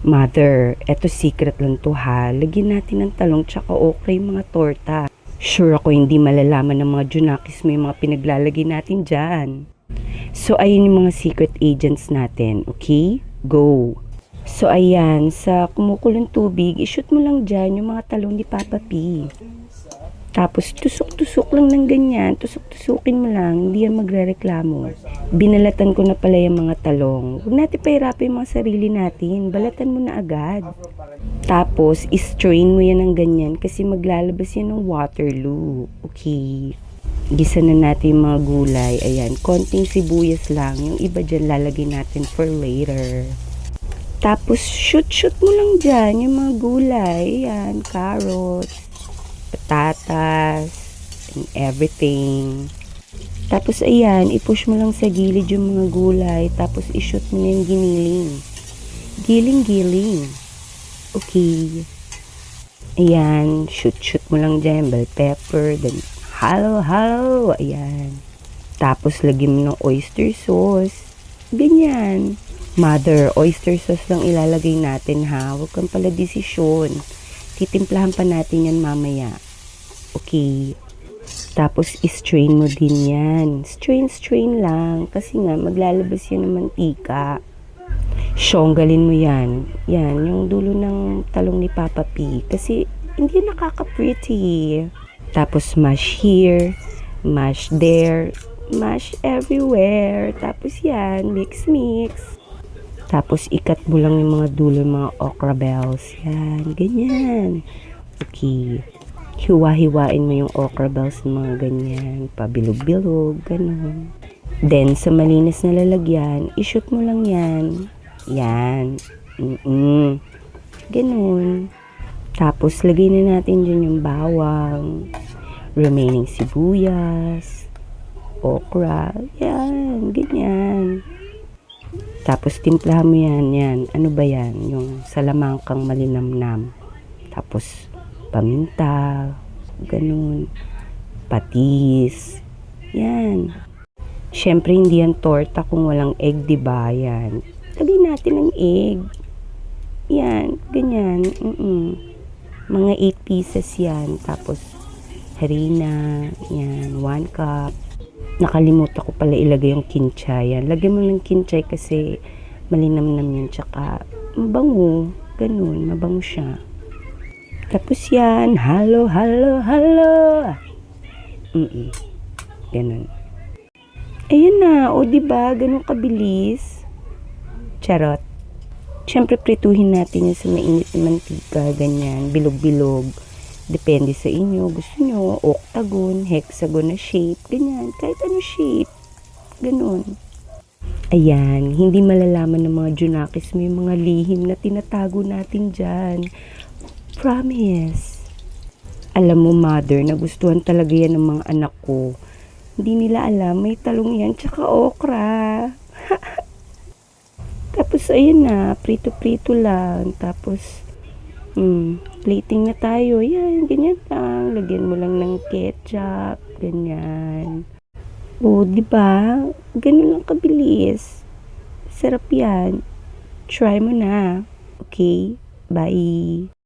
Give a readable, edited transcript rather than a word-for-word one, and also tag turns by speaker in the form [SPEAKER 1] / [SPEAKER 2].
[SPEAKER 1] Mother, eto secret lang to ha. Lagyan natin ng talong tsaka okra yung mga torta. Sure ako hindi malalaman ng mga junakis mo yung mga pinaglalagay natin dyan. So, ayun yung mga secret agents natin. Okay? Go! So, ayan. Sa kumukulong tubig, ishoot mo lang dyan yung mga talong ni Papa P. Tapos, tusok-tusok lang ng ganyan. Tusok-tusukin mo lang. Hindi yan magrereklamo. Binalatan ko na pala yung mga talong. Huwag natin pahirapan yung mga sarili natin. Balatan mo na agad. Tapos, strain mo yan ng ganyan kasi maglalabas yan ng Waterloo. Okay. Gisa na natin yung mga gulay. Ayan, konting sibuyas lang. Yung iba dyan lalagay natin for later. Tapos, shoot mo lang dyan yung mga gulay. Ayan, carrots, patatas, and everything. Tapos, ayan, i-push mo lang sa gilid yung mga gulay. Tapos, i-shoot mo na yung giniling. Giling-giling. Okay. Ayan, shoot mo lang dyan. Bell pepper, then halo. Ayan. Tapos, lagyan mo ng oyster sauce. Ganyan. Mother, oyster sauce lang ilalagay natin ha. Huwag kang pala desisyon. Titimplahan pa natin yan mamaya. Okay. Tapos, strain mo din yan. Strain lang. Kasi nga, maglalabas yan ng mantika. Syonggalin mo yan. Yan, yung dulo ng talong ni Papa P. Kasi, hindi nakaka-pretty. Tapos, mash here, mash there, mash everywhere. Tapos yan, mix. Tapos, ikat mo lang yung mga dulo, mga okra bells. Yan, ganyan. Okay. Hiwa-hiwain mo yung okra bells ng mga ganyan. Pabilog-bilog, ganun. Then, sa malinis na lalagyan, ishoot mo lang yan. Yan. Ganun. Tapos, lagay na natin dyan yung bawang, remaining sibuyas, okra. Yan, ganyan. Tapos, timplahan mo yan. Ano ba yan? Yung salamangkang malinamnam. Tapos, paminta, ganun. Patis. Yan. Siyempre, hindi yan torta kung walang egg, diba? Yan. Lagay natin ng egg. Yan, ganyan. Mga 8 pieces yan. Tapos, harina. Yan, 1 cup. Nakalimutan ko pala ilagay yung kinchay. Yan. Lagyan mo ng kinchay kasi malinamnam yan. Tsaka, mabango. Ganun, mabango siya. Tapos yan, halo. Ganun. Ayan na, o diba, ganun kabilis. Charot. Siyempre, prituhin natin yung sa mainit na mantika, ganyan, bilog-bilog. Depende sa inyo. Gusto nyo, octagon, hexagon na shape, ganyan. Kahit ano shape. Ganun. Ayan, hindi malalaman ng mga junakis mo yung mga lihim na tinatago natin dyan. Promise. Alam mo, mother, nagustuhan talaga yan ng mga anak ko. Hindi nila alam, may talong yan, tsaka okra. Tapos, ayun na, prito-prito lang. Tapos, plating na tayo. Yan, ganyan lang. Lagyan mo lang ng ketchup. Ganyan. O, diba? Ganun lang kabilis. Sarap yan. Try mo na. Okay? Bye.